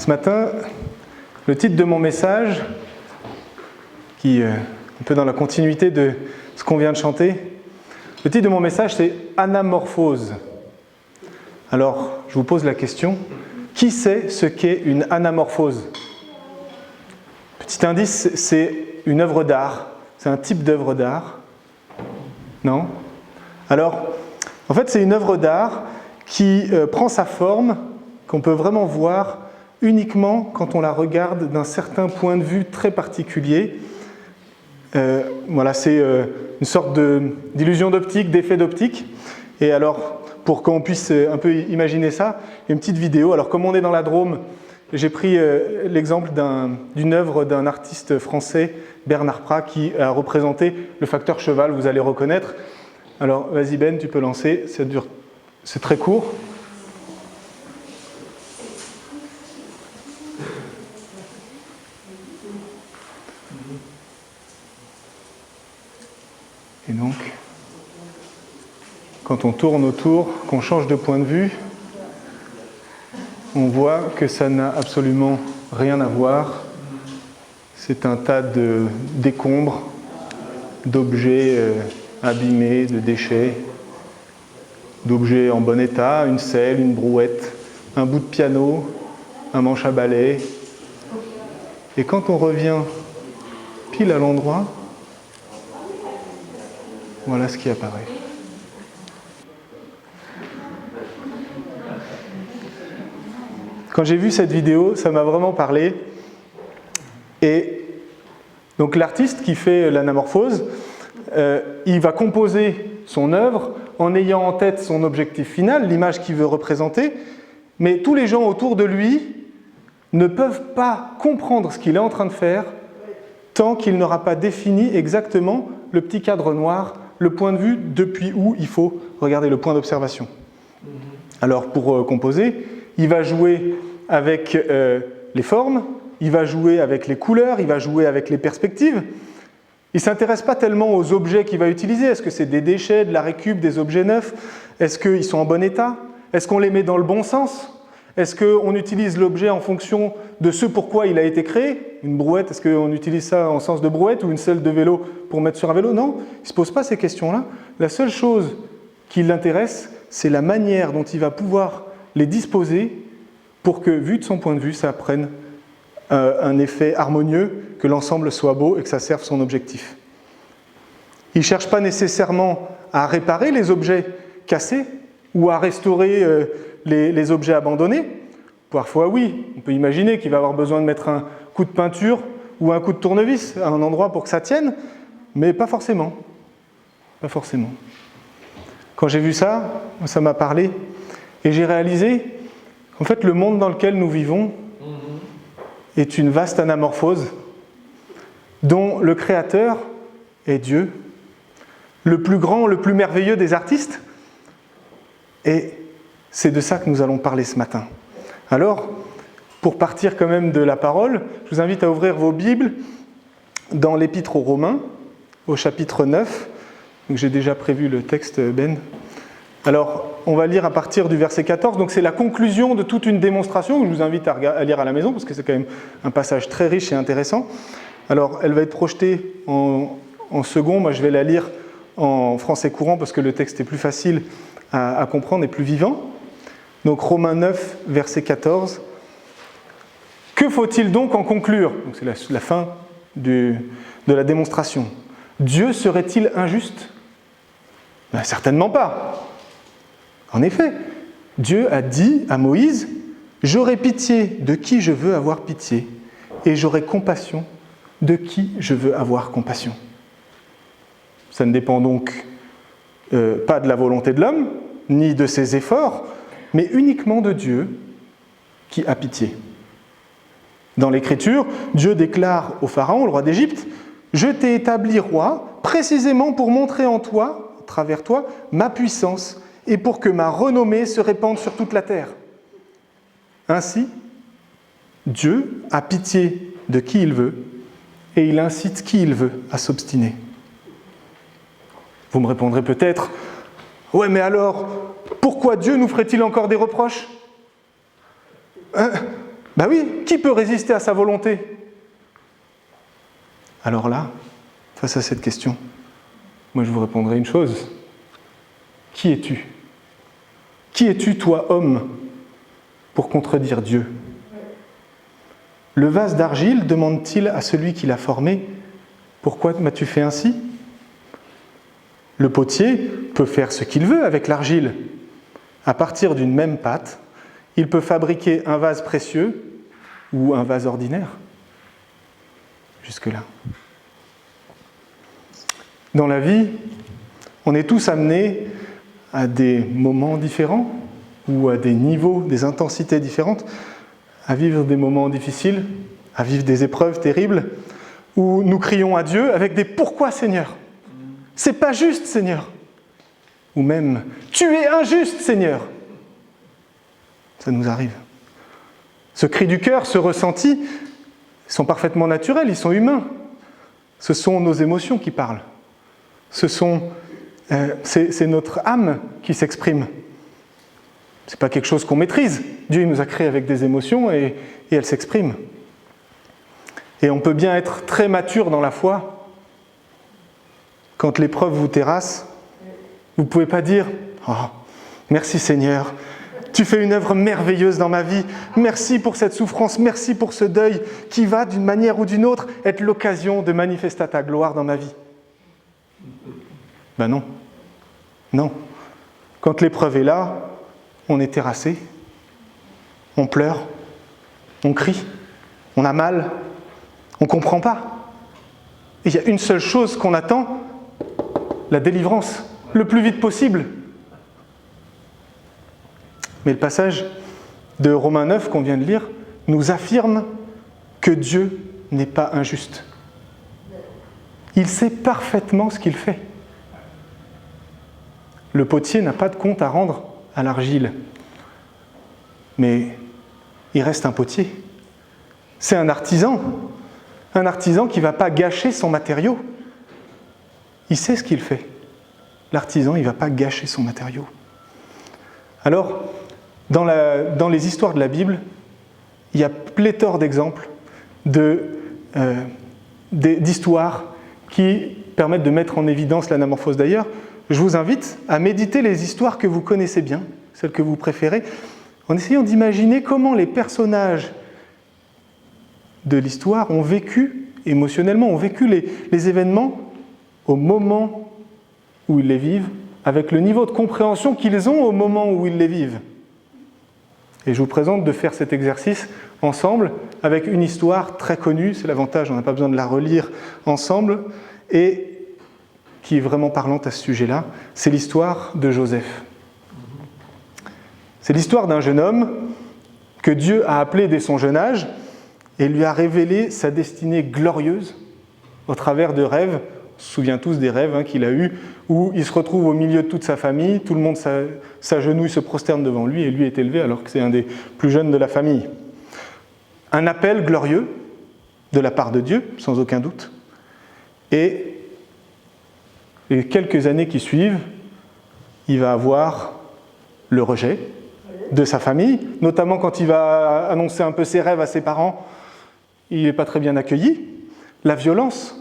Ce matin, le titre de mon message, qui est un peu dans la continuité de ce qu'on vient de chanter, le titre de mon message c'est « Anamorphose ». Alors, je vous pose la question, qui sait ce qu'est une anamorphose ? Petit indice, c'est une œuvre d'art, c'est un type d'œuvre d'art. Non ? Alors, en fait, c'est une œuvre d'art qui prend sa forme, qu'on peut vraiment voir uniquement quand on la regarde d'un certain point de vue très particulier. Voilà, c'est une sorte d'illusion d'optique, d'effet d'optique. Et alors, pour qu'on puisse un peu imaginer ça, il y a une petite vidéo. Alors, comme on est dans la Drôme, j'ai pris l'exemple d'une œuvre d'un artiste français, Bernard Prat, qui a représenté le facteur cheval, vous allez reconnaître. Alors, vas-y Ben, tu peux lancer, c'est très court. Et donc, quand on tourne autour, qu'on change de point de vue, on voit que ça n'a absolument rien à voir. C'est un tas de décombres, d'objets abîmés, de déchets, d'objets en bon état, une selle, une brouette, un bout de piano, un manche à balai. Et quand on revient pile à l'endroit, voilà ce qui apparaît. Quand j'ai vu cette vidéo, ça m'a vraiment parlé. Et donc l'artiste qui fait l'anamorphose, il va composer son œuvre en ayant en tête son objectif final, l'image qu'il veut représenter, mais tous les gens autour de lui ne peuvent pas comprendre ce qu'il est en train de faire tant qu'il n'aura pas défini exactement le petit cadre noir, le point de vue depuis où il faut regarder le point d'observation. Alors pour composer, il va jouer avec les formes, il va jouer avec les couleurs, il va jouer avec les perspectives. Il ne s'intéresse pas tellement aux objets qu'il va utiliser. Est-ce que c'est des déchets, de la récup, des objets neufs ? Est-ce qu'ils sont en bon état ? Est-ce qu'on les met dans le bon sens ? Est-ce qu'on utilise l'objet en fonction de ce pourquoi il a été créé ? Une brouette, est-ce qu'on utilise ça en sens de brouette ou une selle de vélo pour mettre sur un vélo ? Non, il ne se pose pas ces questions-là. La seule chose qui l'intéresse, c'est la manière dont il va pouvoir les disposer pour que, vu de son point de vue, ça prenne un effet harmonieux, que l'ensemble soit beau et que ça serve son objectif. Il ne cherche pas nécessairement à réparer les objets cassés ou à restaurer les objets abandonnés. Parfois, oui, on peut imaginer qu'il va avoir besoin de mettre un coup de peinture ou un coup de tournevis à un endroit pour que ça tienne, mais pas forcément. Pas forcément. Quand j'ai vu ça, ça m'a parlé et j'ai réalisé qu'en fait, le monde dans lequel nous vivons est une vaste anamorphose dont le créateur est Dieu, le plus grand, le plus merveilleux des artistes. Et c'est de ça que nous allons parler ce matin. Alors, pour partir quand même de la parole, je vous invite à ouvrir vos Bibles dans l'Épître aux Romains, au chapitre 9. Donc, j'ai déjà prévu le texte, Ben. Alors, on va lire à partir du verset 14. Donc, c'est la conclusion de toute une démonstration que je vous invite à lire à la maison, parce que c'est quand même un passage très riche et intéressant. Alors, elle va être projetée en second. Moi, je vais la lire en français courant, parce que le texte est plus facile à comprendre et plus vivant. Donc, Romains 9, verset 14. « Que faut-il donc en conclure ?» Donc, c'est la fin de la démonstration. « Dieu serait-il injuste ?» Ben, certainement pas. En effet, Dieu a dit à Moïse « J'aurai pitié de qui je veux avoir pitié, et j'aurai compassion de qui je veux avoir compassion. » Ça ne dépend donc pas de la volonté de l'homme, ni de ses efforts, mais uniquement de Dieu qui a pitié. Dans l'Écriture, Dieu déclare au Pharaon, le roi d'Égypte, « Je t'ai établi roi précisément pour montrer en toi, à travers toi, ma puissance, et pour que ma renommée se répande sur toute la terre. » Ainsi, Dieu a pitié de qui il veut, et il incite qui il veut à s'obstiner. Vous me répondrez peut-être, « Ouais, mais alors, pourquoi Dieu nous ferait-il encore des reproches ? Ben oui, qui peut résister à sa volonté? Alors là, face à cette question, moi je vous répondrai une chose. Qui es-tu? Qui es-tu, toi, homme, pour contredire Dieu? Le vase d'argile demande-t-il à celui qui l'a formé, pourquoi m'as-tu fait ainsi? Le potier peut faire ce qu'il veut avec l'argile. À partir d'une même pâte, il peut fabriquer un vase précieux ou un vase ordinaire. Jusque-là. Dans la vie, on est tous amenés à des moments différents ou à des niveaux, des intensités différentes, à vivre des moments difficiles, à vivre des épreuves terribles, où nous crions à Dieu avec des « Pourquoi, Seigneur ?» C'est pas juste, Seigneur. Ou même « Tu es injuste, Seigneur !» Ça nous arrive. Ce cri du cœur, ce ressenti, sont parfaitement naturels, ils sont humains. Ce sont nos émotions qui parlent. C'est notre âme qui s'exprime. Ce n'est pas quelque chose qu'on maîtrise. Dieu il nous a créés avec des émotions et elles s'expriment. Et on peut bien être très mature dans la foi. Quand l'épreuve vous terrasse, vous ne pouvez pas dire « Oh, merci Seigneur, tu fais une œuvre merveilleuse dans ma vie. Merci pour cette souffrance, merci pour ce deuil qui va, d'une manière ou d'une autre, être l'occasion de manifester ta gloire dans ma vie. » Ben non. Non. Quand l'épreuve est là, on est terrassé, on pleure, on crie, on a mal, on ne comprend pas. Et il y a une seule chose qu'on attend, la délivrance, le plus vite possible. Mais le passage de Romains 9 qu'on vient de lire nous affirme que Dieu n'est pas injuste. Il sait parfaitement ce qu'il fait. Le potier n'a pas de compte à rendre à l'argile. Mais il reste un potier. C'est un artisan qui ne va pas gâcher son matériau. Il sait ce qu'il fait. L'artisan, il ne va pas gâcher son matériau. Alors, dans les histoires de la Bible, il y a pléthore d'exemples d'histoires qui permettent de mettre en évidence l'anamorphose. D'ailleurs, je vous invite à méditer les histoires que vous connaissez bien, celles que vous préférez, en essayant d'imaginer comment les personnages de l'histoire ont vécu, émotionnellement, ont vécu les événements au moment où ils les vivent, avec le niveau de compréhension qu'ils ont au moment où ils les vivent. Et je vous présente de faire cet exercice ensemble avec une histoire très connue, c'est l'avantage, on n'a pas besoin de la relire ensemble, et qui est vraiment parlante à ce sujet-là, c'est l'histoire de Joseph. C'est l'histoire d'un jeune homme que Dieu a appelé dès son jeune âge et lui a révélé sa destinée glorieuse au travers de rêves. On se souvient tous des rêves qu'il a eus, où il se retrouve au milieu de toute sa famille, tout le monde s'agenouille, se prosterne devant lui, et lui est élevé alors que c'est un des plus jeunes de la famille. Un appel glorieux de la part de Dieu, sans aucun doute. Et les quelques années qui suivent, il va avoir le rejet de sa famille, notamment quand il va annoncer un peu ses rêves à ses parents, il n'est pas très bien accueilli, la violence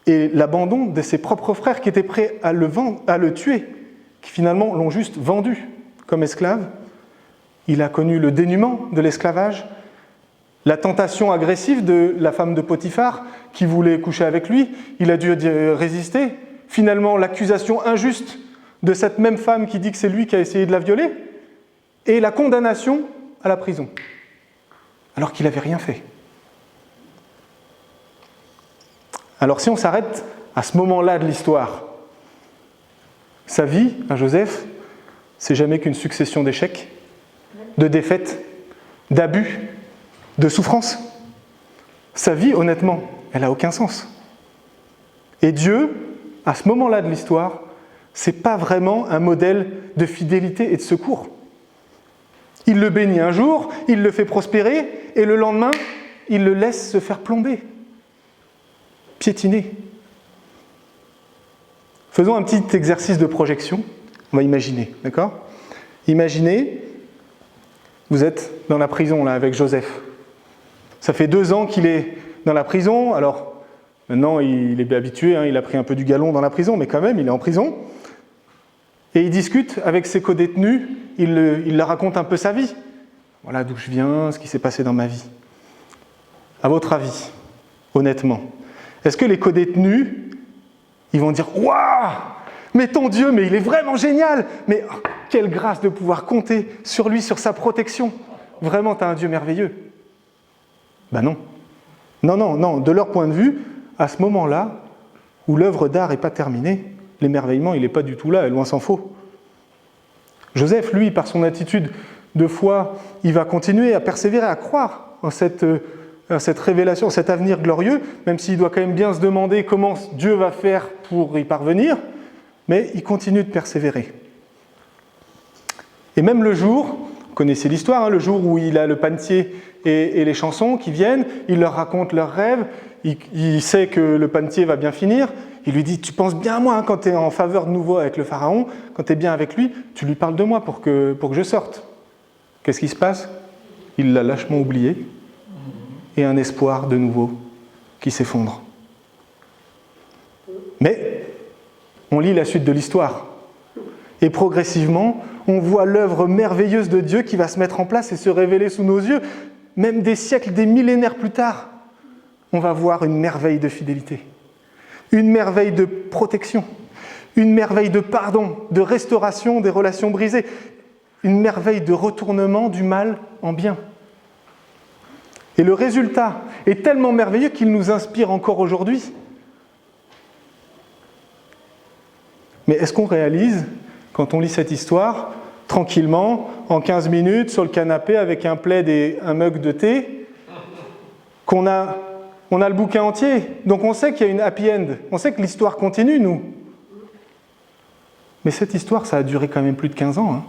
et l'abandon de ses propres frères qui étaient prêts à le tuer, qui finalement l'ont juste vendu comme esclave. Il a connu le dénuement de l'esclavage, la tentation agressive de la femme de Potiphar qui voulait coucher avec lui, il a dû résister. Finalement, l'accusation injuste de cette même femme qui dit que c'est lui qui a essayé de la violer, et la condamnation à la prison, alors qu'il n'avait rien fait. Alors si on s'arrête à ce moment-là de l'histoire, sa vie, à Joseph, c'est jamais qu'une succession d'échecs, de défaites, d'abus, de souffrances. Sa vie, honnêtement, elle n'a aucun sens. Et Dieu, à ce moment-là de l'histoire, ce n'est pas vraiment un modèle de fidélité et de secours. Il le bénit un jour, il le fait prospérer, et le lendemain, il le laisse se faire plomber, piétiner. Faisons un petit exercice de projection. On va imaginer, d'accord ? Imaginez, vous êtes dans la prison là avec Joseph. Ça fait 2 ans qu'il est dans la prison. Alors, maintenant, il est habitué, hein, il a pris un peu du galon dans la prison, mais quand même, il est en prison. Et il discute avec ses codétenus, il leur raconte un peu sa vie. Voilà d'où je viens, ce qui s'est passé dans ma vie. À votre avis, honnêtement, est-ce que les codétenus, ils vont dire « Waouh, mais ton Dieu, mais il est vraiment génial, mais oh, quelle grâce de pouvoir compter sur lui, sur sa protection. Vraiment, tu as un Dieu merveilleux. » Ben non. Non. De leur point de vue, à ce moment-là, où l'œuvre d'art n'est pas terminée, l'émerveillement, il n'est pas du tout là, et loin s'en faut. Joseph, lui, par son attitude de foi, il va continuer à persévérer, à croire en cette révélation, cet avenir glorieux, même s'il doit quand même bien se demander comment Dieu va faire pour y parvenir, mais il continue de persévérer. Et même le jour, vous connaissez l'histoire, hein, le jour où il a le panetier et les chansons qui viennent, il leur raconte leurs rêves, il sait que le panetier va bien finir, il lui dit « Tu penses bien à moi hein, quand tu es en faveur de nouveau avec le pharaon, quand tu es bien avec lui, tu lui parles de moi pour que je sorte. » Qu'est-ce qui se passe? Il l'a lâchement oublié, et un espoir de nouveau qui s'effondre. Mais on lit la suite de l'histoire, et progressivement, on voit l'œuvre merveilleuse de Dieu qui va se mettre en place et se révéler sous nos yeux. Même des siècles, des millénaires plus tard, on va voir une merveille de fidélité, une merveille de protection, une merveille de pardon, de restauration des relations brisées, une merveille de retournement du mal en bien. Et le résultat est tellement merveilleux qu'il nous inspire encore aujourd'hui. Mais est-ce qu'on réalise, quand on lit cette histoire, tranquillement, en 15 minutes, sur le canapé, avec un plaid et un mug de thé, qu'on a le bouquin entier, donc on sait qu'il y a une happy end, on sait que l'histoire continue, nous. Mais cette histoire, ça a duré quand même plus de 15 ans. Hein.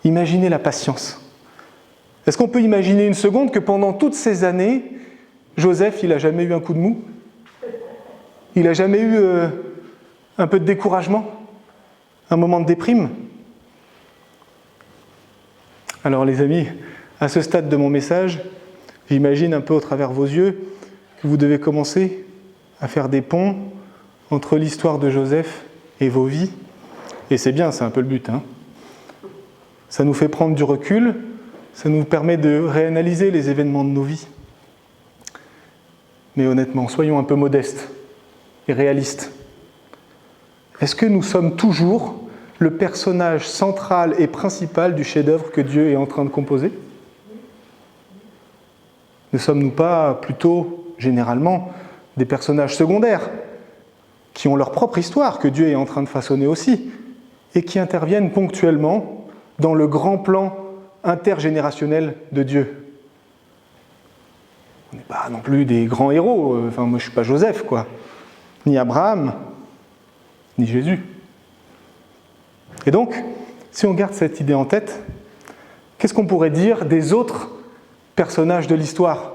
Imaginez la patience. Est-ce qu'on peut imaginer une seconde que pendant toutes ces années, Joseph, il n'a jamais eu un coup de mou? Il n'a jamais eu un peu de découragement? Un moment de déprime? Alors les amis, à ce stade de mon message, j'imagine un peu au travers vos yeux que vous devez commencer à faire des ponts entre l'histoire de Joseph et vos vies. Et c'est bien, c'est un peu le but. Hein. Ça nous fait prendre du recul, ça nous permet de réanalyser les événements de nos vies. Mais honnêtement, soyons un peu modestes et réalistes. Est-ce que nous sommes toujours le personnage central et principal du chef-d'œuvre que Dieu est en train de composer? Ne sommes-nous pas plutôt, généralement, des personnages secondaires qui ont leur propre histoire, que Dieu est en train de façonner aussi, et qui interviennent ponctuellement dans le grand plan intergénérationnel de Dieu? On n'est pas non plus des grands héros, enfin moi je ne suis pas Joseph, quoi, ni Abraham, ni Jésus. Et donc, si on garde cette idée en tête, qu'est-ce qu'on pourrait dire des autres personnages de l'histoire,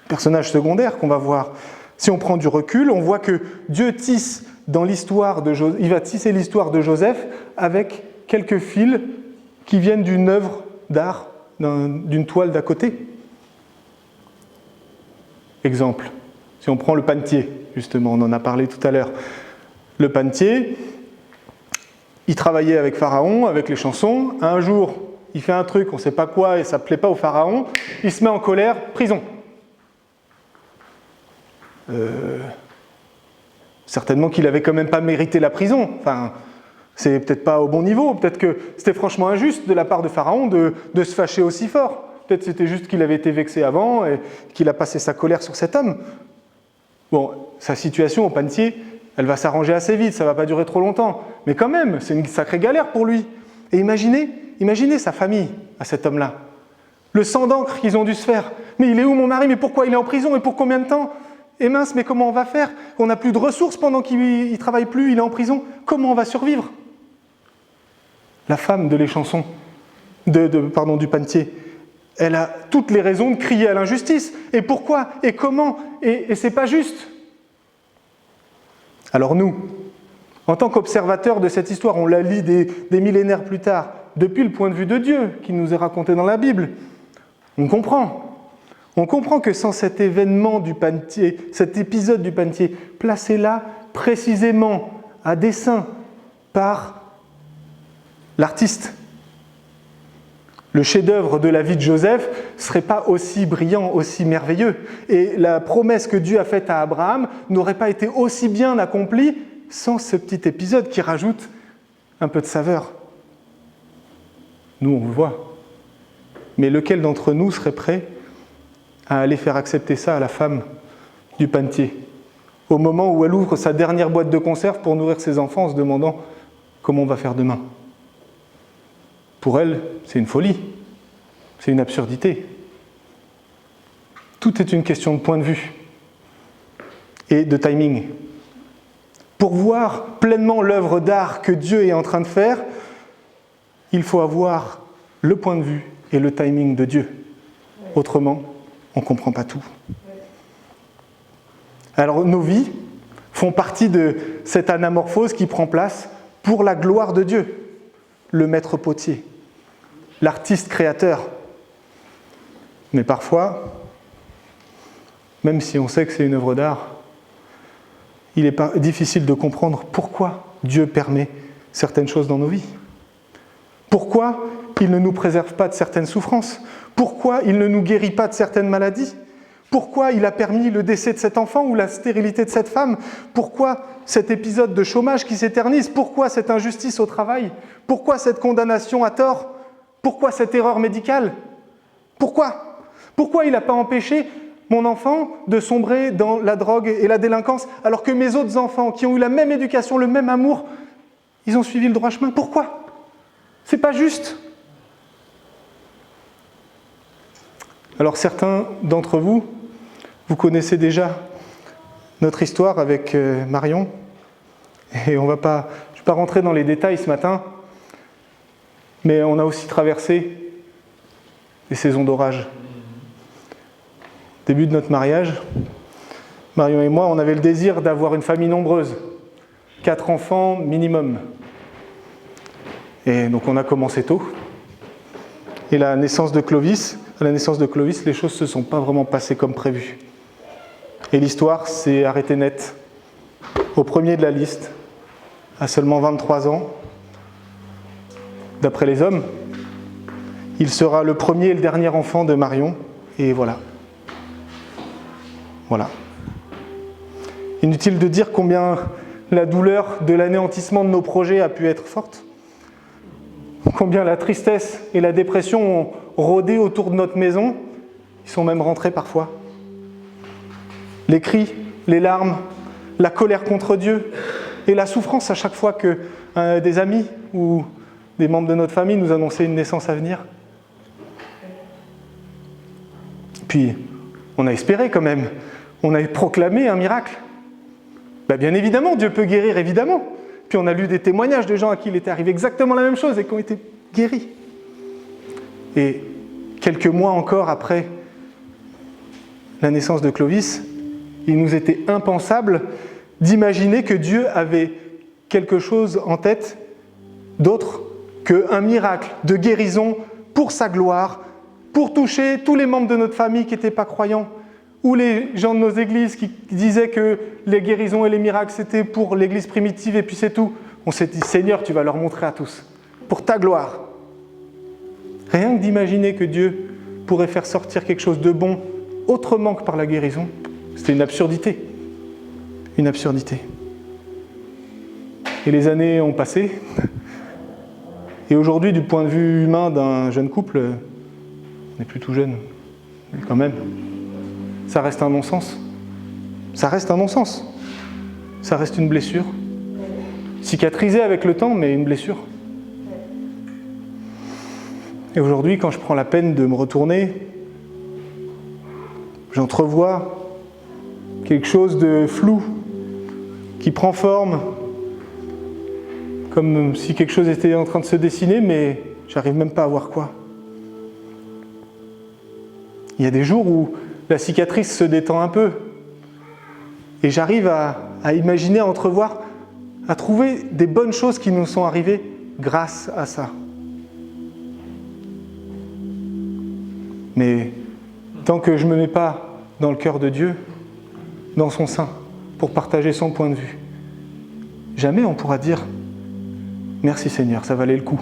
personnages secondaires qu'on va voir? Si on prend du recul, on voit que Dieu tisse dans l'histoire de Joseph, il va tisser l'histoire de Joseph avec quelques fils qui viennent d'une œuvre d'art, d'une toile d'à côté. Exemple, si on prend le panetier, justement, on en a parlé tout à l'heure. Le panetier, il travaillait avec Pharaon, avec les chansons. Un jour, il fait un truc, on ne sait pas quoi, et ça ne plaît pas au Pharaon. Il se met en colère, prison. Certainement qu'il n'avait quand même pas mérité la prison. Enfin, c'est peut-être pas au bon niveau. Peut-être que c'était franchement injuste de la part de Pharaon de se fâcher aussi fort. Peut-être c'était juste qu'il avait été vexé avant et qu'il a passé sa colère sur cet homme. Bon, sa situation au panetier, elle va s'arranger assez vite, ça ne va pas durer trop longtemps. Mais quand même, c'est une sacrée galère pour lui. Et imaginez sa famille à cet homme-là. Le sang d'encre qu'ils ont dû se faire. Mais il est où mon mari? Mais pourquoi il est en prison? Et pour combien de temps? Et mince, mais comment on va faire? On n'a plus de ressources pendant qu'il ne travaille plus, il est en prison. Comment on va survivre? La femme de les chansons, du panetier, elle a toutes les raisons de crier à l'injustice. Et pourquoi? Et comment? Et c'est pas juste. Alors nous, en tant qu'observateurs de cette histoire, on la lit des millénaires plus tard, depuis le point de vue de Dieu, qui nous est raconté dans la Bible. On comprend. On comprend que sans cet événement du panetier, cet épisode du panetier, placé là précisément à dessein par l'artiste, le chef-d'œuvre de la vie de Joseph ne serait pas aussi brillant, aussi merveilleux. Et la promesse que Dieu a faite à Abraham n'aurait pas été aussi bien accomplie sans ce petit épisode qui rajoute un peu de saveur. Nous, on le voit. Mais lequel d'entre nous serait prêt à aller faire accepter ça à la femme du panetier, au moment où elle ouvre sa dernière boîte de conserve pour nourrir ses enfants en se demandant comment on va faire demain ? Pour elle, c'est une folie, c'est une absurdité. Tout est une question de point de vue et de timing. Pour voir pleinement l'œuvre d'art que Dieu est en train de faire, il faut avoir le point de vue et le timing de Dieu. Autrement, on ne comprend pas tout. Alors nos vies font partie de cette anamorphose qui prend place pour la gloire de Dieu, le maître potier, l'artiste créateur. Mais parfois, même si on sait que c'est une œuvre d'art, il est difficile de comprendre pourquoi Dieu permet certaines choses dans nos vies. Pourquoi il ne nous préserve pas de certaines souffrances ? Pourquoi il ne nous guérit pas de certaines maladies ? Pourquoi il a permis le décès de cet enfant ou la stérilité de cette femme ? Pourquoi cet épisode de chômage qui s'éternise ? Pourquoi cette injustice au travail ? Pourquoi cette condamnation à tort ? Pourquoi cette erreur médicale ? Pourquoi ? Pourquoi il n'a pas empêché mon enfant de sombrer dans la drogue et la délinquance alors que mes autres enfants qui ont eu la même éducation, le même amour, ils ont suivi le droit chemin ? Pourquoi ? C'est pas juste. Alors certains d'entre vous, vous connaissez déjà notre histoire avec Marion, et je ne vais pas rentrer dans les détails ce matin, mais on a aussi traversé des saisons d'orage. Début de notre mariage, Marion et moi, on avait le désir d'avoir une famille nombreuse, 4 enfants minimum. Et donc on a commencé tôt. Et à la naissance de Clovis, les choses ne se sont pas vraiment passées comme prévu. Et l'histoire s'est arrêtée net. Au premier de la liste, à seulement 23 ans, d'après les hommes, il sera le premier et le dernier enfant de Marion. Et voilà. Voilà. Inutile de dire combien la douleur de l'anéantissement de nos projets a pu être forte. Combien la tristesse et la dépression ont rôdé autour de notre maison. Ils sont même rentrés parfois. Les cris, les larmes, la colère contre Dieu et la souffrance à chaque fois que des amis ou des membres de notre famille nous annonçaient une naissance à venir. Puis, on a espéré quand même. On a proclamé un miracle. Bien évidemment, Dieu peut guérir, évidemment. Puis on a lu des témoignages de gens à qui il était arrivé exactement la même chose et qui ont été guéris. Et quelques mois encore après la naissance de Clovis, il nous était impensable d'imaginer que Dieu avait quelque chose en tête d'autre qu'un miracle de guérison pour sa gloire, pour toucher tous les membres de notre famille qui n'étaient pas croyants, ou les gens de nos églises qui disaient que les guérisons et les miracles, c'était pour l'église primitive et puis c'est tout. On s'est dit, Seigneur, tu vas leur montrer à tous, pour ta gloire. Rien que d'imaginer que Dieu pourrait faire sortir quelque chose de bon autrement que par la guérison, c'était une absurdité. Une absurdité. Et les années ont passé. Et aujourd'hui, du point de vue humain d'un jeune couple, on n'est plus tout jeune, mais quand même. Ça reste un non-sens. Ça reste un non-sens. Ça reste une blessure. Cicatrisée avec le temps, mais une blessure. Et aujourd'hui, quand je prends la peine de me retourner, j'entrevois quelque chose de flou, qui prend forme, comme si quelque chose était en train de se dessiner, mais j'arrive même pas à voir quoi. Il y a des jours où la cicatrice se détend un peu, et j'arrive à imaginer, à entrevoir, à trouver des bonnes choses qui nous sont arrivées grâce à ça. Mais tant que je ne me mets pas dans le cœur de Dieu, dans son sein, pour partager son point de vue, jamais on pourra dire « Merci Seigneur, ça valait le coup ».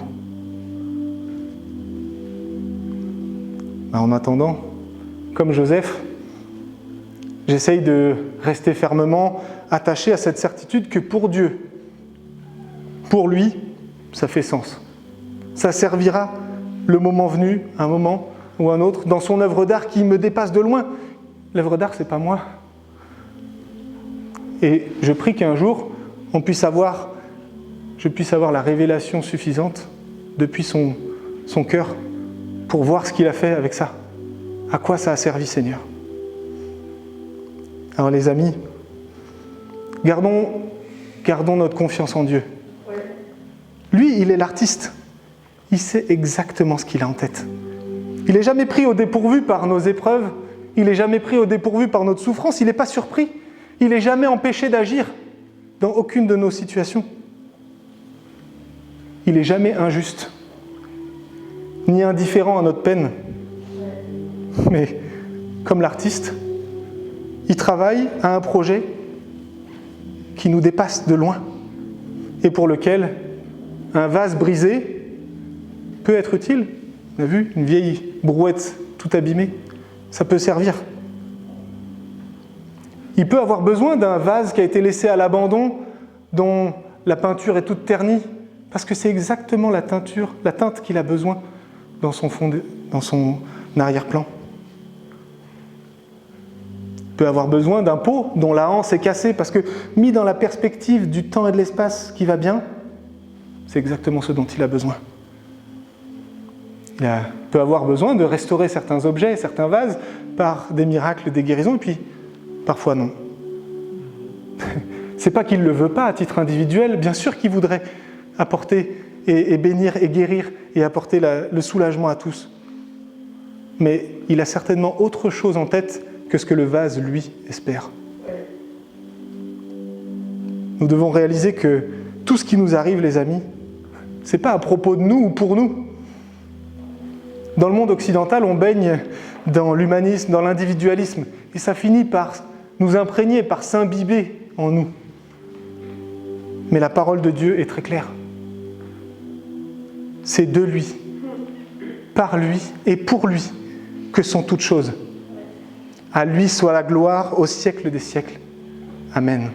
En attendant, comme Joseph, j'essaye de rester fermement attaché à cette certitude que pour Dieu, pour lui, ça fait sens. Ça servira le moment venu, un moment ou un autre, dans son œuvre d'art qui me dépasse de loin. L'œuvre d'art, c'est pas moi. Et je prie qu'un jour, je puisse avoir la révélation suffisante depuis son cœur pour voir ce qu'il a fait avec ça. À quoi ça a servi, Seigneur? Alors les amis, gardons notre confiance en Dieu. Lui, il est l'artiste. Il sait exactement ce qu'il a en tête. Il n'est jamais pris au dépourvu par nos épreuves. Il n'est jamais pris au dépourvu par notre souffrance. Il n'est pas surpris. Il n'est jamais empêché d'agir dans aucune de nos situations. Il n'est jamais injuste, ni indifférent à notre peine. Mais, comme l'artiste, il travaille à un projet qui nous dépasse de loin et pour lequel un vase brisé peut être utile. On a vu une vieille brouette toute abîmée, ça peut servir. Il peut avoir besoin d'un vase qui a été laissé à l'abandon, dont la peinture est toute ternie, parce que c'est exactement la teinte qu'il a besoin dans son arrière-plan. Il peut avoir besoin d'un pot dont la anse est cassée, parce que mis dans la perspective du temps et de l'espace qui va bien, c'est exactement ce dont il a besoin. Il peut avoir besoin de restaurer certains objets, certains vases, par des miracles, des guérisons, et puis parfois non. C'est pas qu'il ne le veut pas à titre individuel, bien sûr qu'il voudrait apporter et bénir et guérir et apporter le soulagement à tous. Mais il a certainement autre chose en tête que ce que le vase, lui, espère. Nous devons réaliser que tout ce qui nous arrive, les amis, c'est pas à propos de nous ou pour nous. Dans le monde occidental, on baigne dans l'humanisme, dans l'individualisme, et ça finit par nous imprégner, par s'imbiber en nous. Mais la parole de Dieu est très claire. C'est de lui, par lui et pour lui que sont toutes choses. À lui soit la gloire au siècle des siècles. Amen.